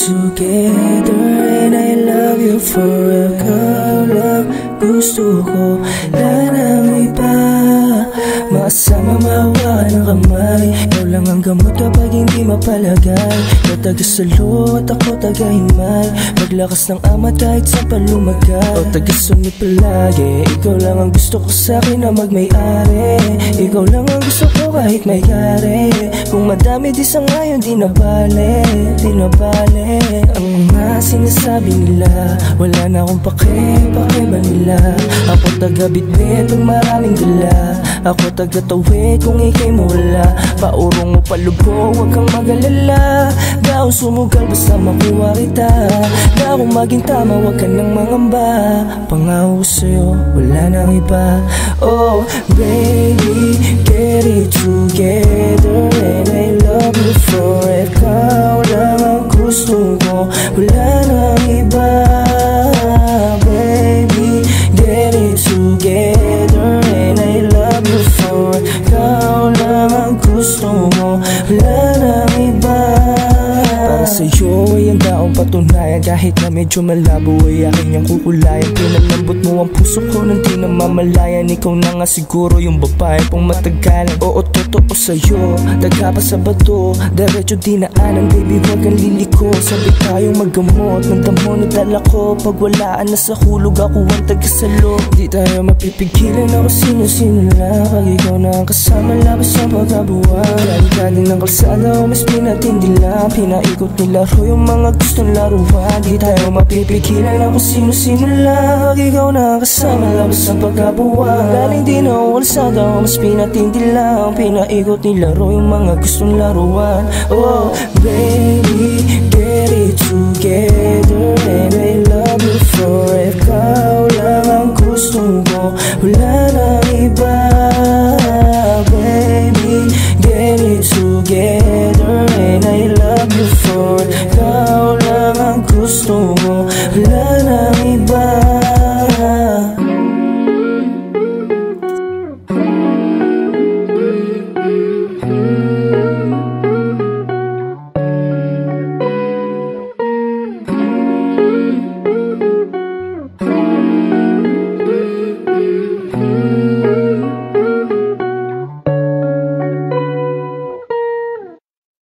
together and I love you forever. Ikaw lang gusto ko, wala nang iba. Makasama mahawa ng kamay, ikaw lang ang gamot kapag hindi mapalagay. Ikaw taga-salo at ako taga-himay, maglakas ng amat kahit sa palumagay. Ikaw taga-sunod palagi, ikaw lang ang gusto ko sa'kin na magmay-ari. Ikaw lang ang gusto ko kahit may yari. Kung madami di sa ngayon di na bale, di na bale. Ang mga sinasabi nila, wala na akong pake ba nila. Ako taga-bitbit ng maraming dala, ako taga-tawid kung ikay mawala. Paurong mo palubog, huwag kang mag-alala. Daw sumugal basta makuha kita. Daw kung maging tama, huwag ka nang mangamba. Pangako sa'yo, wala nang iba. Oh baby, get it together and I love you forever. Ikaw lang ang gusto ko, wala nang iba. Baby, get it together and I love you forever. Ikaw lang ang gusto mo, wala nang iba. Para sa'yo ay ang daong patunayan, kahit na medyo malabo ay aking ang kukulayan. Pinalambot mo ang puso ko nang di namamalayan. Ikaw na nga siguro yung babae pang matagalan. Oo, totoo sa'yo, daga pa sa bato, diretso dinaanan. Baby, wag kang liliko, sabi tayong maggamot ng damo na dala ko. Pag walaan na sa hulog, ako ang taga-salo. Di tayo mapipigilan ako sino-sino lang. Pag ikaw na ang kasama, labas ang pagkabuwan. Galing ng kalsada o mas pinatindi lang. Pinaikot nilaro yung mga gustong laruan. Di tayo mapipigilan ako sino-sino lang. Pag ikaw na ang kasama, labas ang pagkabuwan. Galing din ako kalsada o mas pinatindi lang. Pinaikot nilaro yung mga gustong laruan. Oh baby, get it together and I love you forever. Ikaw lang ang gusto ko, wala nang iba. Baby, get it together and I love you forever.